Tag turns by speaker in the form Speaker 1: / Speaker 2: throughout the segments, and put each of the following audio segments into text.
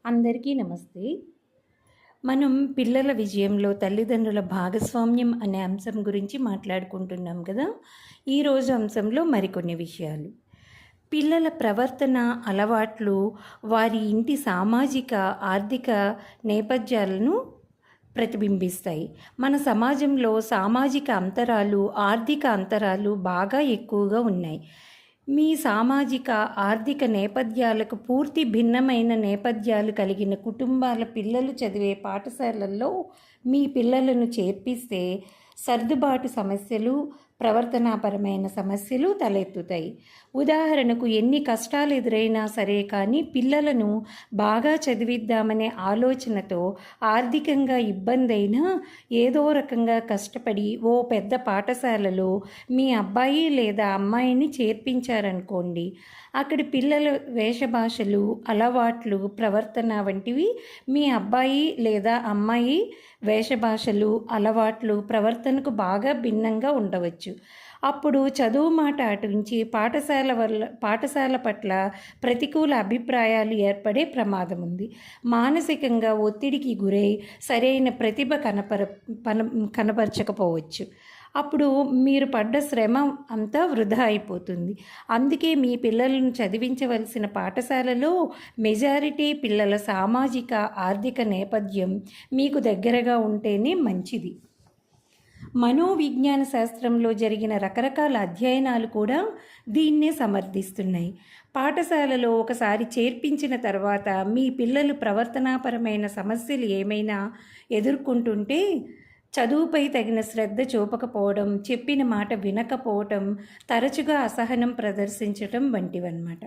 Speaker 1: అందరికీ నమస్తే. మనం పిల్లల విజయంలో తల్లిదండ్రుల భాగస్వామ్యం అనే అంశం గురించి మాట్లాడుకుంటున్నాం కదా! ఈరోజు అంశంలో మరికొన్ని విషయాలు. పిల్లల ప్రవర్తన, అలవాట్లు వారి ఇంటి సామాజిక, ఆర్థిక నేపథ్యాలను ప్రతిబింబిస్తాయి. మన సమాజంలో సామాజిక అంతరాలు, ఆర్థిక అంతరాలు బాగా ఎక్కువగా ఉన్నాయి. మీ సామాజిక, ఆర్థిక నేపథ్యాలకు పూర్తి భిన్నమైన నేపథ్యాలు కలిగిన కుటుంబాల పిల్లలు చదివే పాఠశాలల్లో మీ పిల్లలను చేర్పిస్తే సర్దుబాటు సమస్యలు, ప్రవర్తనాపరమైన సమస్యలు తలెత్తుతాయి. ఉదాహరణకు ఎన్ని కష్టాలు ఎదురైనా సరే కానీ పిల్లలను బాగా చదివిద్దామనే ఆలోచనతో ఆర్థికంగా ఇబ్బందైనా ఏదో రకంగా కష్టపడి ఓ పెద్ద పాఠశాలలో మీ అబ్బాయి లేదా అమ్మాయిని చేర్పించారనుకోండి. అక్కడి పిల్లల వేషభాషలు, అలవాట్లు, ప్రవర్తన వంటివి మీ అబ్బాయి లేదా అమ్మాయి వేషభాషలు, అలవాట్లు, ప్రవర్తనకు బాగా భిన్నంగా ఉండవచ్చు. అప్పుడు చదువు మాట అటుంచి పాఠశాల పట్ల ప్రతికూల అభిప్రాయాలు ఏర్పడే ప్రమాదం ఉంది. మానసికంగా ఒత్తిడికి గురై సరైన ప్రతిభ కనపరచకపోవచ్చు. అప్పుడు మీరు పడ్డ శ్రమ అంతా వృధా అయిపోతుంది. అందుకే మీ పిల్లలను చదివించవలసిన పాఠశాలలో మెజారిటీ పిల్లల సామాజిక, ఆర్థిక నేపథ్యం మీకు దగ్గరగా ఉంటేనే మంచిది. మనోవిజ్ఞాన శాస్త్రంలో జరిగిన రకరకాల అధ్యయనాలు కూడా దీన్నే సమర్థిస్తున్నాయి. పాఠశాలలో ఒకసారి చేర్పించిన తర్వాత మీ పిల్లలు ప్రవర్తనాపరమైన సమస్యలు ఏమైనా ఎదుర్కొంటుంటే చదువుపై తగిన శ్రద్ధ చూపకపోవడం, చెప్పిన మాట వినకపోవటం, తరచుగా అసహనం ప్రదర్శించటం వంటివన్నమాట.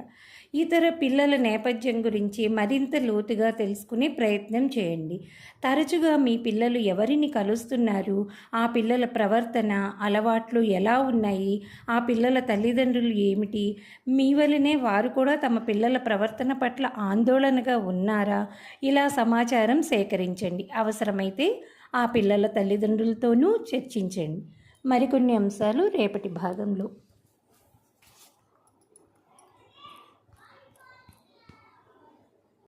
Speaker 1: ఇతర పిల్లల నేపథ్యం గురించి మరింత లోతుగా తెలుసుకునే ప్రయత్నం చేయండి. తరచుగా మీ పిల్లలు ఎవరిని కలుస్తున్నారు, ఆ పిల్లల ప్రవర్తన, అలవాట్లు ఎలా ఉన్నాయి, ఆ పిల్లల తల్లిదండ్రులు ఏమిటి, మీ వలనే వారు కూడా తమ పిల్లల ప్రవర్తన పట్ల ఆందోళనగా ఉన్నారా, ఇలా సమాచారం సేకరించండి. అవసరమైతే ఆ పిల్లల తల్లిదండ్రులతోనూ చర్చించండి. మరికొన్ని అంశాలు రేపటి భాగంలో.